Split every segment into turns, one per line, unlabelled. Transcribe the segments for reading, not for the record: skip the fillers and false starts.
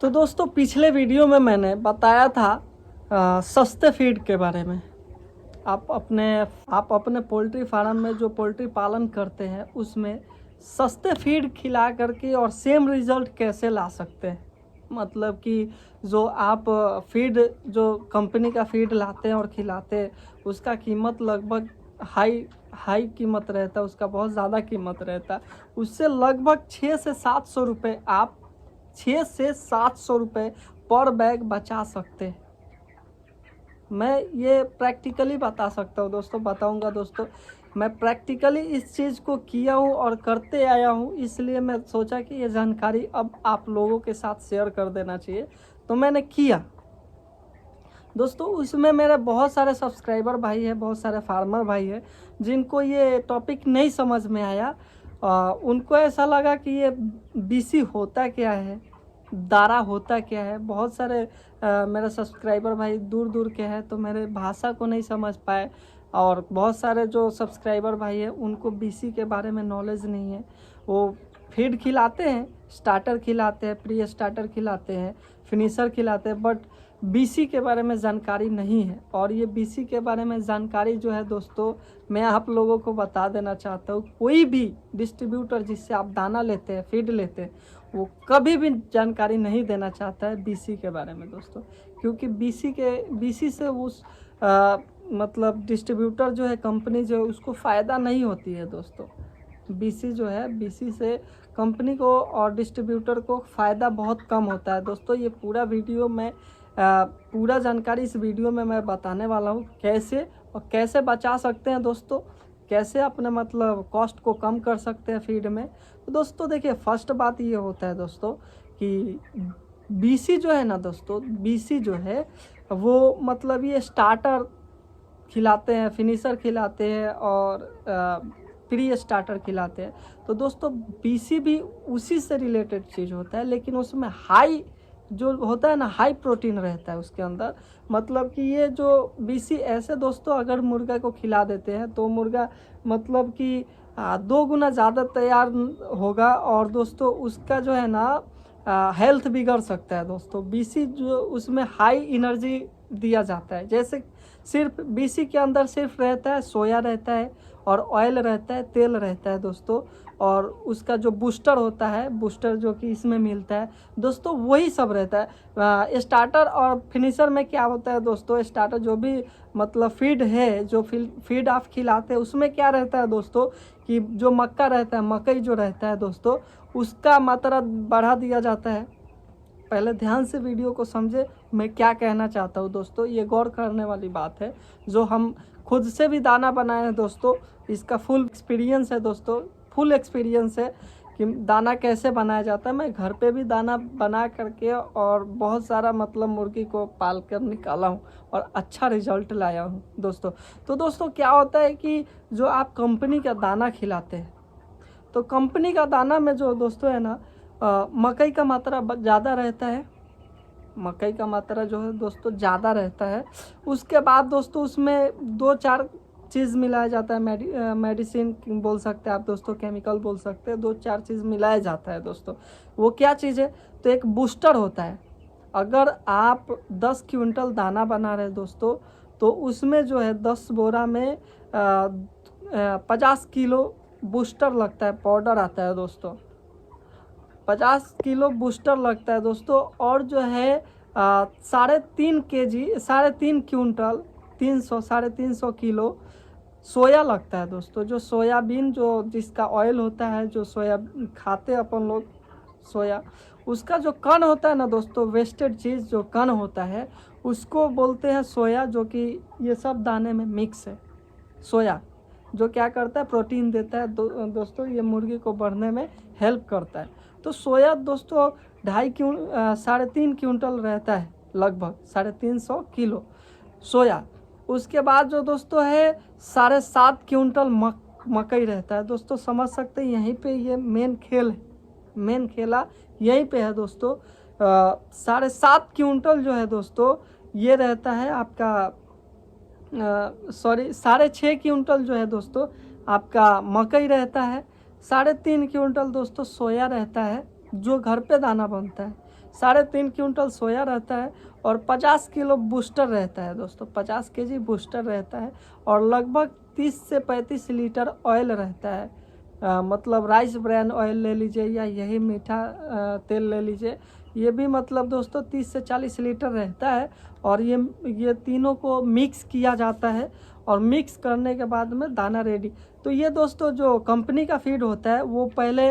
तो दोस्तों पिछले वीडियो में मैंने बताया था सस्ते फीड के बारे में। आप अपने पोल्ट्री फार्म में जो पोल्ट्री पालन करते हैं उसमें सस्ते फीड खिला करके और सेम रिजल्ट कैसे ला सकते हैं। मतलब कि जो आप फीड जो कंपनी का फीड लाते हैं और खिलाते हैं उसका कीमत लगभग हाई कीमत रहता है, उसका बहुत ज़्यादा कीमत रहता है। उससे लगभग 6 से 700 रुपये पर बैग बचा सकते हैं। मैं ये प्रैक्टिकली बता सकता हूँ दोस्तों, बताऊँगा दोस्तों। मैं प्रैक्टिकली इस चीज़ को किया हूँ और करते आया हूँ, इसलिए मैं सोचा कि ये जानकारी अब आप लोगों के साथ शेयर कर देना चाहिए, तो मैंने किया दोस्तों। उसमें मेरे बहुत सारे सब्सक्राइबर भाई हैं, बहुत सारे फार्मर भाई हैं जिनको ये टॉपिक नहीं समझ में आया। उनको ऐसा लगा कि ये बीसी होता क्या है, दारा होता क्या है। बहुत सारे मेरे सब्सक्राइबर भाई दूर दूर के हैं तो मेरे भाषा को नहीं समझ पाए, और बहुत सारे जो सब्सक्राइबर भाई हैं उनको बीसी के बारे में नॉलेज नहीं है। वो फीड खिलाते हैं, स्टार्टर खिलाते हैं, प्री स्टार्टर खिलाते हैं, फिनिशर खिलाते हैं, बट बीसी के बारे में जानकारी नहीं है। और ये बीसी के बारे में जानकारी जो है दोस्तों, मैं आप लोगों को बता देना चाहता हूँ, कोई भी डिस्ट्रीब्यूटर जिससे आप दाना लेते हैं, फीड लेते हैं, वो कभी भी जानकारी नहीं देना चाहता है बीसी के बारे में दोस्तों। क्योंकि बीसी से उस मतलब डिस्ट्रीब्यूटर जो है, कंपनी जो है, उसको फ़ायदा नहीं होती है दोस्तों। बीसी जो है, बीसी से कंपनी को और डिस्ट्रीब्यूटर को फ़ायदा बहुत कम होता है दोस्तों। ये पूरा वीडियो में पूरा जानकारी इस वीडियो में मैं बताने वाला हूँ, कैसे बचा सकते हैं दोस्तों, कैसे अपने मतलब कॉस्ट को कम कर सकते हैं फीड में। तो दोस्तों देखिए, फर्स्ट बात ये होता है दोस्तों कि बीसी जो है ना दोस्तों, बीसी जो है वो मतलब ये स्टार्टर खिलाते हैं, फिनिशर खिलाते हैं और प्री स्टार्टर खिलाते हैं। तो दोस्तों बीसी भी उसी से रिलेटेड चीज़ होता है, लेकिन उसमें हाई जो होता है ना, हाई प्रोटीन रहता है उसके अंदर। मतलब कि ये जो बीसी ऐसे दोस्तों अगर मुर्गा को खिला देते हैं तो मुर्गा मतलब कि 2 गुना ज़्यादा तैयार होगा, और दोस्तों उसका जो है ना हेल्थ बिगड़ सकता है दोस्तों। बीसी जो उसमें हाई एनर्जी दिया जाता है, जैसे सिर्फ बीसी के अंदर सिर्फ रहता है सोया रहता है और ऑयल रहता है, तेल रहता है दोस्तों। और उसका जो बूस्टर होता है, बूस्टर जो कि इसमें मिलता है दोस्तों, वही सब रहता है। स्टार्टर और फिनिशर में क्या होता है दोस्तों, स्टार्टर जो भी मतलब फीड है, जो फीड आप खिलाते हैं उसमें क्या रहता है दोस्तों कि जो मक्का रहता है, मकई जो रहता है दोस्तों, उसका मात्रा बढ़ा दिया जाता है। पहले ध्यान से वीडियो को समझे, मैं क्या कहना चाहता हूँ दोस्तों, ये गौर करने वाली बात है। जो हम खुद से भी दाना बनाए हैं दोस्तों, इसका फुल एक्सपीरियंस है दोस्तों, फुल एक्सपीरियंस है कि दाना कैसे बनाया जाता है। मैं घर पे भी दाना बना करके और बहुत सारा मतलब मुर्गी को पाल कर निकाला हूँ और अच्छा रिजल्ट लाया हूँ दोस्तों। तो दोस्तों क्या होता है कि जो आप कंपनी का दाना खिलाते हैं, तो कंपनी का दाना में जो दोस्तों है ना, मकई का मात्रा ज़्यादा रहता है। मकई का मात्रा जो है दोस्तों ज़्यादा रहता है। उसके बाद दोस्तों उसमें 2-4 चीज़ मिलाया जाता है, मेडिसिन बोल सकते हैं आप दोस्तों, केमिकल बोल सकते हैं, 2-4 चीज़ मिलाया जाता है दोस्तों। वो क्या चीज़ है, तो एक बूस्टर होता है। अगर आप 10 क्विंटल दाना बना रहे दोस्तों, तो उसमें जो है 10 बोरा में 50 किलो बूस्टर लगता है, पाउडर आता है दोस्तों। 50 किलो बूस्टर लगता है दोस्तों। और जो है 3.5 kg, 3.5 क्विंटल, 300-350 किलो सोया लगता है दोस्तों। जो सोयाबीन जो जिसका ऑयल होता है, जो सोया खाते अपन लोग सोया, उसका जो कण होता है ना दोस्तों, वेस्टेड चीज़ जो कण होता है उसको बोलते हैं सोया, जो कि ये सब दाने में मिक्स है। सोया जो क्या करता है, प्रोटीन देता है दोस्तों, ये मुर्गी को बढ़ने में हेल्प करता है। तो सोया दोस्तों 3.5 क्विंटल रहता है, लगभग 350 किलो सोया। उसके बाद जो दोस्तों है 7.5 क्विंटल मकई रहता है दोस्तों। समझ सकते हैं, यहीं पे ये मेन खेला यहीं पे है दोस्तों। 7.5 क्विंटल जो है दोस्तों ये रहता है आपका, 6.5 क्विंटल जो है दोस्तों आपका मकई रहता है। 3.5 क्विंटल दोस्तों सोया रहता है, जो घर पे दाना बनता है। 3.5 क्विंटल सोया रहता है और 50 किलो बूस्टर रहता है दोस्तों, 50 केजी बूस्टर रहता है और लगभग 30 से 35 लीटर ऑयल रहता है। मतलब राइस ब्रान ऑयल ले लीजिए या यही मीठा तेल ले लीजिए, ये भी मतलब दोस्तों 30 से 40 लीटर रहता है। और ये तीनों को मिक्स किया जाता है और मिक्स करने के बाद में दाना रेडी। तो ये दोस्तों जो कंपनी का फीड होता है वो पहले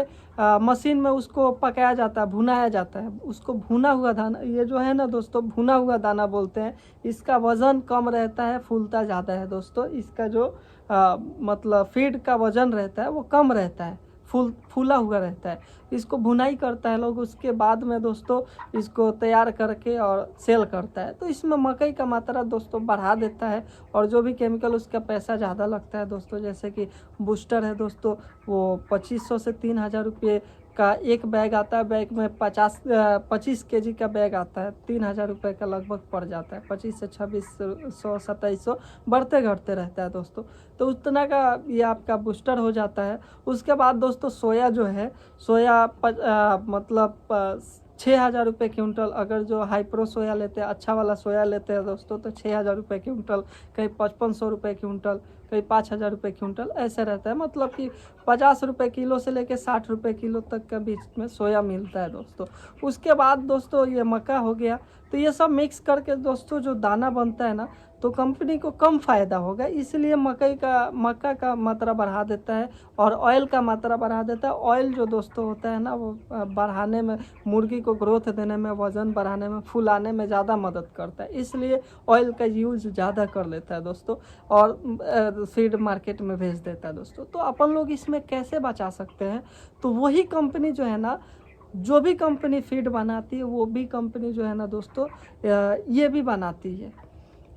मशीन में उसको पकाया जाता है, भुनाया जाता है। उसको भुना हुआ दाना, ये जो है ना दोस्तों भुना हुआ दाना बोलते हैं। इसका वज़न कम रहता है, फूलता ज़्यादा है दोस्तों। इसका जो मतलब फीड का वज़न रहता है वो कम रहता है, फूला हुआ रहता है। इसको भुनाई करता है लोग, उसके बाद में दोस्तों इसको तैयार करके और सेल करता है। तो इसमें मकई का मात्रा दोस्तों बढ़ा देता है और जो भी केमिकल उसका पैसा ज़्यादा लगता है दोस्तों। जैसे कि बूस्टर है दोस्तों, वो 2500 से 3000 रुपये का एक बैग आता है। बैग में 25 केजी का बैग आता है, 3000 रुपये का लगभग पड़ जाता है। 25 से 2600 2700 बढ़ते घटते रहता है दोस्तों। तो उतना का ये आपका बूस्टर हो जाता है। उसके बाद दोस्तों सोया जो है, सोया मतलब 6000 रुपये क्विंटल। अगर जो हाईप्रो सोया लेते हैं, अच्छा वाला सोया लेते हैं दोस्तों, तो 6000 रुपये क्विंटल, कहीं 5500 रुपये क्विंटल, कहीं 5000 रुपये क्विंटल ऐसे रहता है। मतलब कि 50 रुपये किलो से लेकर 60 रुपये किलो तक का बीच में सोया मिलता है दोस्तों। उसके बाद दोस्तों ये मक्का हो गया। तो ये सब मिक्स करके दोस्तों जो दाना बनता है ना, तो कंपनी को कम फ़ायदा होगा, इसलिए मक्का का मात्रा बढ़ा देता है और ऑयल का मात्रा बढ़ा देता है। ऑयल जो दोस्तों होता है ना, वो बढ़ाने में, मुर्गी को ग्रोथ देने में, वज़न बढ़ाने में, फुलाने में ज़्यादा मदद करता है। इसलिए ऑयल का यूज़ ज़्यादा कर लेता है दोस्तों और फीड मार्केट में भेज देता है दोस्तों। तो अपन लोग इसमें कैसे बचा सकते हैं? तो वही कंपनी जो है ना, जो भी कंपनी फीड बनाती है, वो भी कंपनी जो है ना दोस्तों ये भी बनाती है,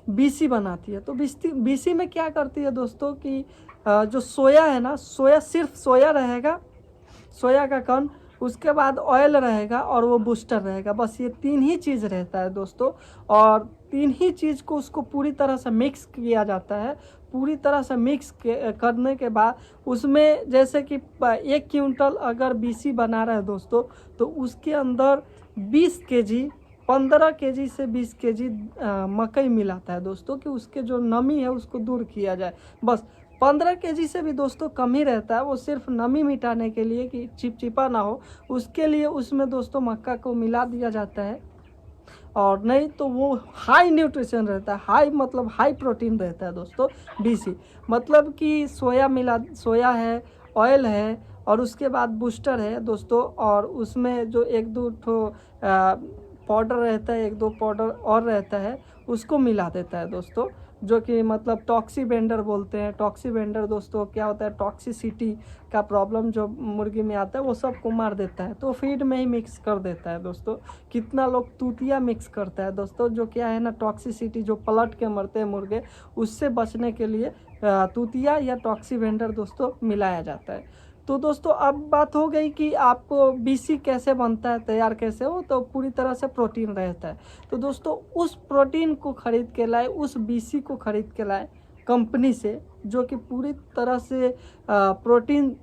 बीसी बनाती है। तो बीसी में क्या करती है दोस्तों कि जो सोया है ना, सोया सिर्फ सोया रहेगा, सोया का कण, उसके बाद ऑयल रहेगा और वो बूस्टर रहेगा। बस ये 3 ही चीज़ रहता है दोस्तों। और 3 ही चीज़ को उसको पूरी तरह से मिक्स किया जाता है। पूरी तरह से मिक्स करने के बाद उसमें जैसे कि 1 क्विंटल अगर बीसी बना रहा है दोस्तों, तो उसके अंदर 20 केजी, 15 केजी से 20 केजी मकई मिलाता है दोस्तों, कि उसके जो नमी है उसको दूर किया जाए। बस 15 केजी से भी दोस्तों कम ही रहता है, वो सिर्फ नमी मिटाने के लिए कि चिपचिपा ना हो, उसके लिए उसमें दोस्तों मक्का को मिला दिया जाता है। और नहीं तो वो हाई न्यूट्रिशन रहता है, हाई मतलब हाई प्रोटीन रहता है दोस्तों। बीसी मतलब कि सोया है, ऑयल है और उसके बाद बूस्टर है दोस्तों। और उसमें जो 1-2 ठो पाउडर रहता है, 1-2 पाउडर और रहता है, उसको मिला देता है दोस्तों, जो कि मतलब टॉक्सी बेंडर बोलते हैं। टॉक्सी बेंडर दोस्तों क्या होता है, टॉक्सिसिटी का प्रॉब्लम जो मुर्गी में आता है वो सब को मार देता है। तो फीड में ही मिक्स कर देता है दोस्तों। कितना लोग तूतिया मिक्स करता है दोस्तों, जो क्या है ना, टॉक्सिसिटी जो पलट के मरते हैं मुर्गे, उससे बचने के लिए तूतिया या टॉक्सी बेंडर दोस्तों मिलाया जाता है। तो दोस्तों अब बात हो गई कि आपको बीसी कैसे बनता है, तैयार कैसे हो, तो पूरी तरह से प्रोटीन रहता है। तो दोस्तों उस प्रोटीन को ख़रीद के लाए, उस बीसी को ख़रीद के लाए कंपनी से, जो कि पूरी तरह से प्रोटीन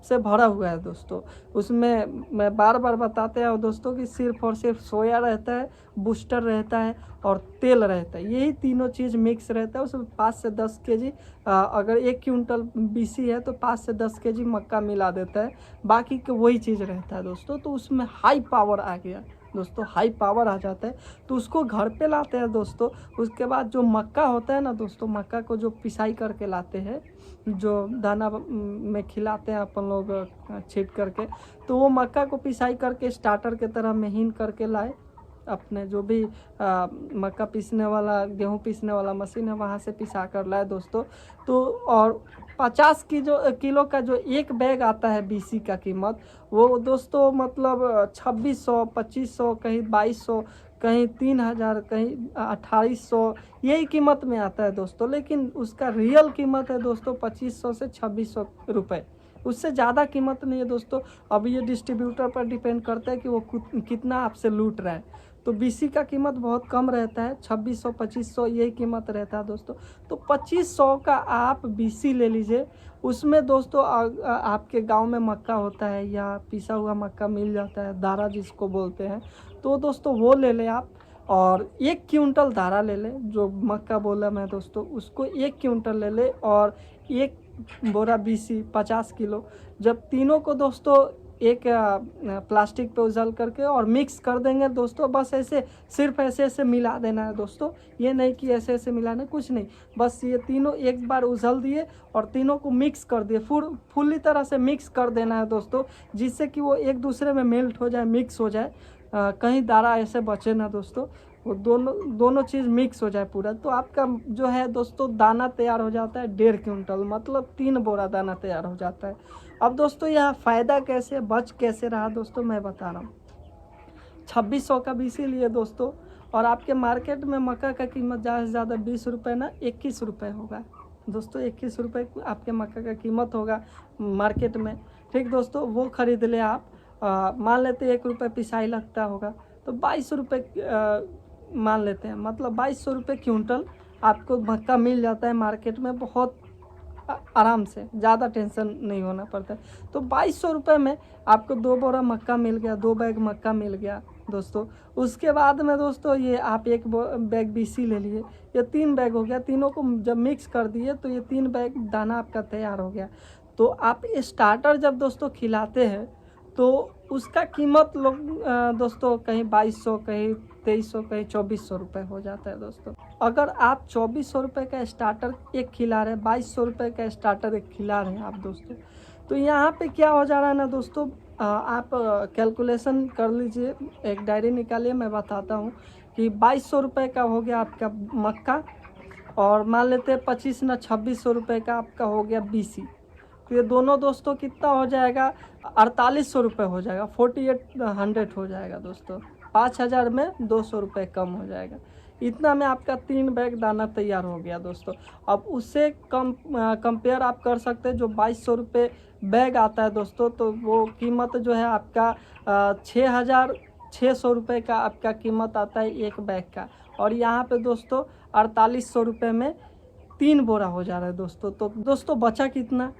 से भरा हुआ है दोस्तों। उसमें मैं बार बार बताते हैं दोस्तों कि सिर्फ और सिर्फ सोया रहता है, बूस्टर रहता है और तेल रहता है। यही तीनों चीज़ मिक्स रहता है। उसमें 5 से 10 केजी, अगर 1 क्विंटल बीसी है तो 5 से 10 केजी मक्का मिला देता है, बाकी के वही चीज़ रहता है दोस्तों। तो उसमें हाई पावर आ गया दोस्तों, हाई पावर आ जाता है। तो उसको घर पे लाते हैं दोस्तों। उसके बाद जो मक्का होता है ना दोस्तों, मक्का को जो पिसाई करके लाते हैं, जो दाना में खिलाते हैं अपन लोग छीट करके, तो वो मक्का को पिसाई करके स्टार्टर के तरह महीन करके लाए। अपने जो भी मक्का पीसने वाला, गेहूँ पीसने वाला मशीन है, वहाँ से पिसा कर लाए दोस्तों। तो और 50 किलो का जो एक बैग आता है बीसी का कीमत, वो दोस्तों मतलब 2600, 2500, कहीं 2200, कहीं 3000, कहीं 2800, यही कीमत में आता है दोस्तों। लेकिन उसका रियल कीमत है दोस्तों 2500 से 2600 रुपये, उससे ज़्यादा कीमत नहीं है दोस्तों। अब ये डिस्ट्रीब्यूटर पर डिपेंड करता है कि वो कितना आपसे लूट रहा है। तो बीसी का कीमत बहुत कम रहता है, 2600, 2500 यही कीमत रहता है दोस्तों। तो 2500 का आप बीसी ले लीजिए। उसमें दोस्तों आपके गांव में मक्का होता है या पिसा हुआ मक्का मिल जाता है, दारा जिसको बोलते हैं, तो दोस्तों वो ले लें आप। और 1 क्विंटल दाना ले लें, जो मक्का बोला मैं दोस्तों, उसको 1 क्विंटल ले लें और 1 बोरा बीसी 50 किलो। जब तीनों को दोस्तों एक प्लास्टिक पे उजल करके और मिक्स कर देंगे दोस्तों, बस ऐसे सिर्फ ऐसे ऐसे मिला देना है दोस्तों। ये नहीं कि ऐसे ऐसे मिलाना, कुछ नहीं, बस ये तीनों एक बार उजल दिए और तीनों को मिक्स कर दिए, फुल्ली तरह से मिक्स कर देना है दोस्तों, जिससे कि वो एक दूसरे में मेल्ट हो जाए, मिक्स हो जाए, कहीं दाना ऐसे बचे ना दोस्तों, वो दोनों चीज़ मिक्स हो जाए पूरा। तो आपका जो है दोस्तों दाना तैयार हो जाता है 1.5 क्विंटल, मतलब 3 बोरा दाना तैयार हो जाता है। अब दोस्तों यह फ़ायदा कैसे, बच कैसे रहा दोस्तों, मैं बता रहा हूँ। 2600 का बीसी लिए दोस्तों, और आपके मार्केट में मक्का का कीमत ज़्यादा से ज़्यादा 20 रुपये ना 21 रुपये होगा दोस्तों। 21 रुपये आपके मक्का का कीमत होगा मार्केट में। ठीक दोस्तों, वो ख़रीद ले आप। मान लेते 1 रुपये पिसाई लगता होगा, तो 22 रुपये मान लेते हैं, मतलब 2200 रुपये क्विंटल आपको मक्का मिल जाता है मार्केट में, बहुत आराम से, ज़्यादा टेंशन नहीं होना पड़ता है। तो 2200 रुपये में आपको 2 बोरा मक्का मिल गया, 2 बैग मक्का मिल गया दोस्तों। उसके बाद में दोस्तों ये आप 1 बैग बीसी ले लिए, ये 3 बैग हो गया। तीनों को जब मिक्स कर दिए तो ये 3 बैग दाना आपका तैयार हो गया। तो आप स्टार्टर जब दोस्तों खिलाते हैं तो उसका कीमत लोग दोस्तों कहीं 2200, कहीं 2300, कहीं 2400 रुपये हो जाता है दोस्तों। अगर आप 2400 रुपये का स्टार्टर एक खिला रहे हैं, 2200 रुपये का स्टार्टर एक खिला रहे हैं आप दोस्तों, तो यहाँ पे क्या हो जा रहा है ना दोस्तों, आप कैलकुलेशन कर लीजिए, एक डायरी निकालिए, मैं बताता हूँ कि 2200 रुपये का हो गया आपका मक्का, और मान लेते हैं 25 ना 2600 रुपये का आपका हो गया बीसी। तो ये दोनों दोस्तों कितना हो जाएगा, 4800 रुपये हो जाएगा, 4800 हो जाएगा दोस्तों। 5000 में 200 रुपये कम हो जाएगा। इतना में आपका 3 बैग दाना तैयार हो गया दोस्तों। अब उससे कंपेयर आप कर सकते हैं, जो 2200 रुपये बैग आता है दोस्तों, तो वो कीमत जो है आपका 6600 रुपये का आपका कीमत आता है 1 बैग का। और यहाँ पे दोस्तों 4800 रुपये में 3 बोरा हो जा रहा है दोस्तों। तो दोस्तों बचा कितना,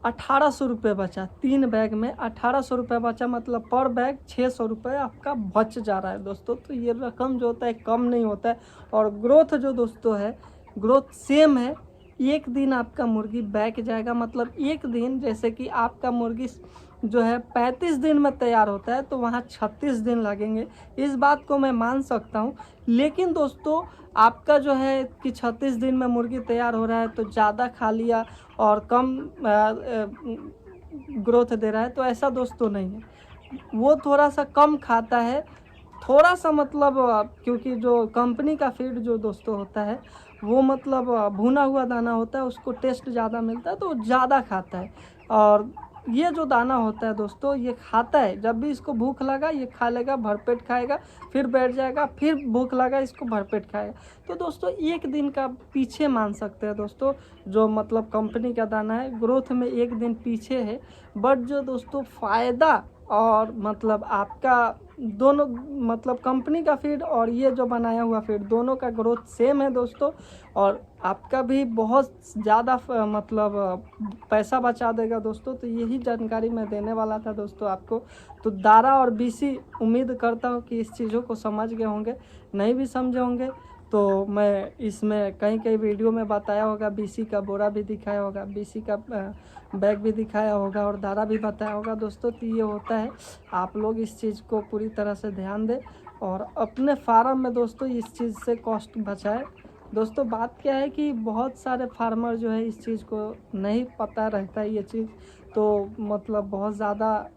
1800 रुपये बचा। 3 बैग में 1800 रुपये बचा, मतलब पर बैग 600 रुपये आपका बच जा रहा है दोस्तों। तो ये रकम जो होता है कम नहीं होता है। और ग्रोथ जो दोस्तों है, ग्रोथ सेम है। एक दिन आपका मुर्गी बैक जाएगा, मतलब एक दिन, जैसे कि आपका मुर्गी जो है 35 दिन में तैयार होता है, तो वहाँ 36 दिन लगेंगे। इस बात को मैं मान सकता हूँ। लेकिन दोस्तों आपका जो है कि 36 दिन में मुर्गी तैयार हो रहा है, तो ज़्यादा खा लिया और कम ग्रोथ दे रहा है, तो ऐसा दोस्तों नहीं है। वो थोड़ा सा कम खाता है, थोड़ा सा, मतलब क्योंकि जो कंपनी का फीड जो दोस्तों होता है वो मतलब भुना हुआ दाना होता है, उसको टेस्ट ज़्यादा मिलता है, तो ज़्यादा खाता है। और ये जो दाना होता है दोस्तों, ये खाता है, जब भी इसको भूख लगा ये खा लेगा, भरपेट खाएगा, फिर बैठ जाएगा, फिर भूख लगा इसको भरपेट खाएगा। तो दोस्तों एक दिन का पीछे मान सकते हैं दोस्तों, जो मतलब कंपनी का दाना है ग्रोथ में एक दिन पीछे है। बट जो दोस्तों फ़ायदा और मतलब आपका दोनों, मतलब कंपनी का फीड और ये जो बनाया हुआ फीड, दोनों का ग्रोथ सेम है दोस्तों। और आपका भी बहुत ज़्यादा मतलब पैसा बचा देगा दोस्तों। तो यही जानकारी मैं देने वाला था दोस्तों आपको। तो दारा और बीसी, उम्मीद करता हूँ कि इस चीज़ों को समझ गए होंगे। नहीं भी समझे होंगे तो मैं इसमें कहीं कहीं वीडियो में बताया होगा, बीसी का बोरा भी दिखाया होगा, बीसी का बैग भी दिखाया होगा, और दारा भी बताया होगा दोस्तों। तो ये होता है, आप लोग इस चीज़ को पूरी तरह से ध्यान दें और अपने फार्म में दोस्तों इस चीज़ से कॉस्ट बचाएं दोस्तों। बात क्या है कि बहुत सारे फार्मर जो है इस चीज़ को नहीं पता रहता है ये चीज़, तो मतलब बहुत ज़्यादा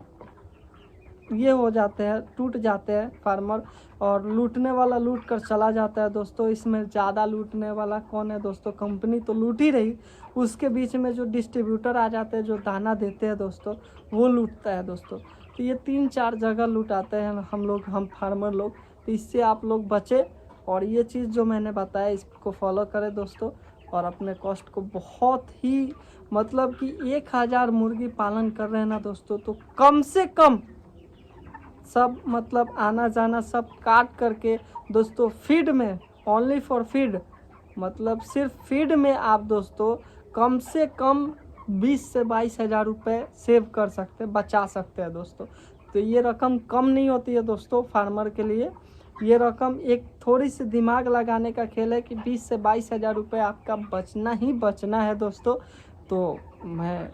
ये हो जाते हैं, टूट जाते हैं फार्मर, और लूटने वाला लूट कर चला जाता है दोस्तों। इसमें ज़्यादा लूटने वाला कौन है दोस्तों, कंपनी तो लूट ही रही, उसके बीच में जो डिस्ट्रीब्यूटर आ जाते हैं, जो दाना देते हैं दोस्तों, वो लूटता है दोस्तों। तो ये 3-4 जगह लुटाते हैं हम फार्मर लोग। तो इससे आप लोग बचें, और ये चीज़ जो मैंने बताया इसको फॉलो करें दोस्तों। और अपने कॉस्ट को बहुत ही, मतलब कि 1000 मुर्गी पालन कर रहे हैं ना दोस्तों, तो कम से कम सब, मतलब आना जाना सब काट करके दोस्तों, फीड में, ओनली फॉर फीड, मतलब सिर्फ फीड में आप दोस्तों कम से कम 20 से 22 हज़ार रुपये सेव कर सकते हैं, बचा सकते हैं दोस्तों। तो ये रकम कम नहीं होती है दोस्तों फार्मर के लिए। ये रकम एक थोड़ी सी दिमाग लगाने का खेल है कि 20 से 22 हज़ार रुपये आपका बचना ही बचना है दोस्तों। तो मैं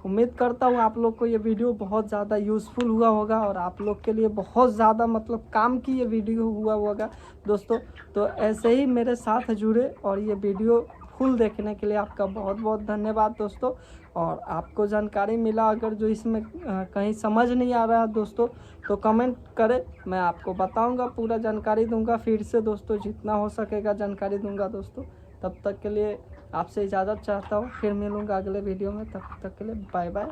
उम्मीद करता हूँ आप लोग को ये वीडियो बहुत ज़्यादा यूज़फुल हुआ होगा और आप लोग के लिए बहुत ज़्यादा मतलब काम की ये वीडियो हुआ होगा दोस्तों। तो ऐसे ही मेरे साथ जुड़े और ये वीडियो फुल देखने के लिए आपका बहुत बहुत धन्यवाद दोस्तों। और आपको जानकारी मिला अगर जो इसमें कहीं समझ नहीं आ रहा है दोस्तों तो कमेंट करें, मैं आपको बताऊंगा, पूरा जानकारी दूंगा फिर से दोस्तों, जितना हो सकेगा जानकारी दूंगा दोस्तों। तब तक के लिए आपसे इजाज़त चाहता हूँ, फिर मिलूँगा अगले वीडियो में, तब तक के लिए बाय बाय।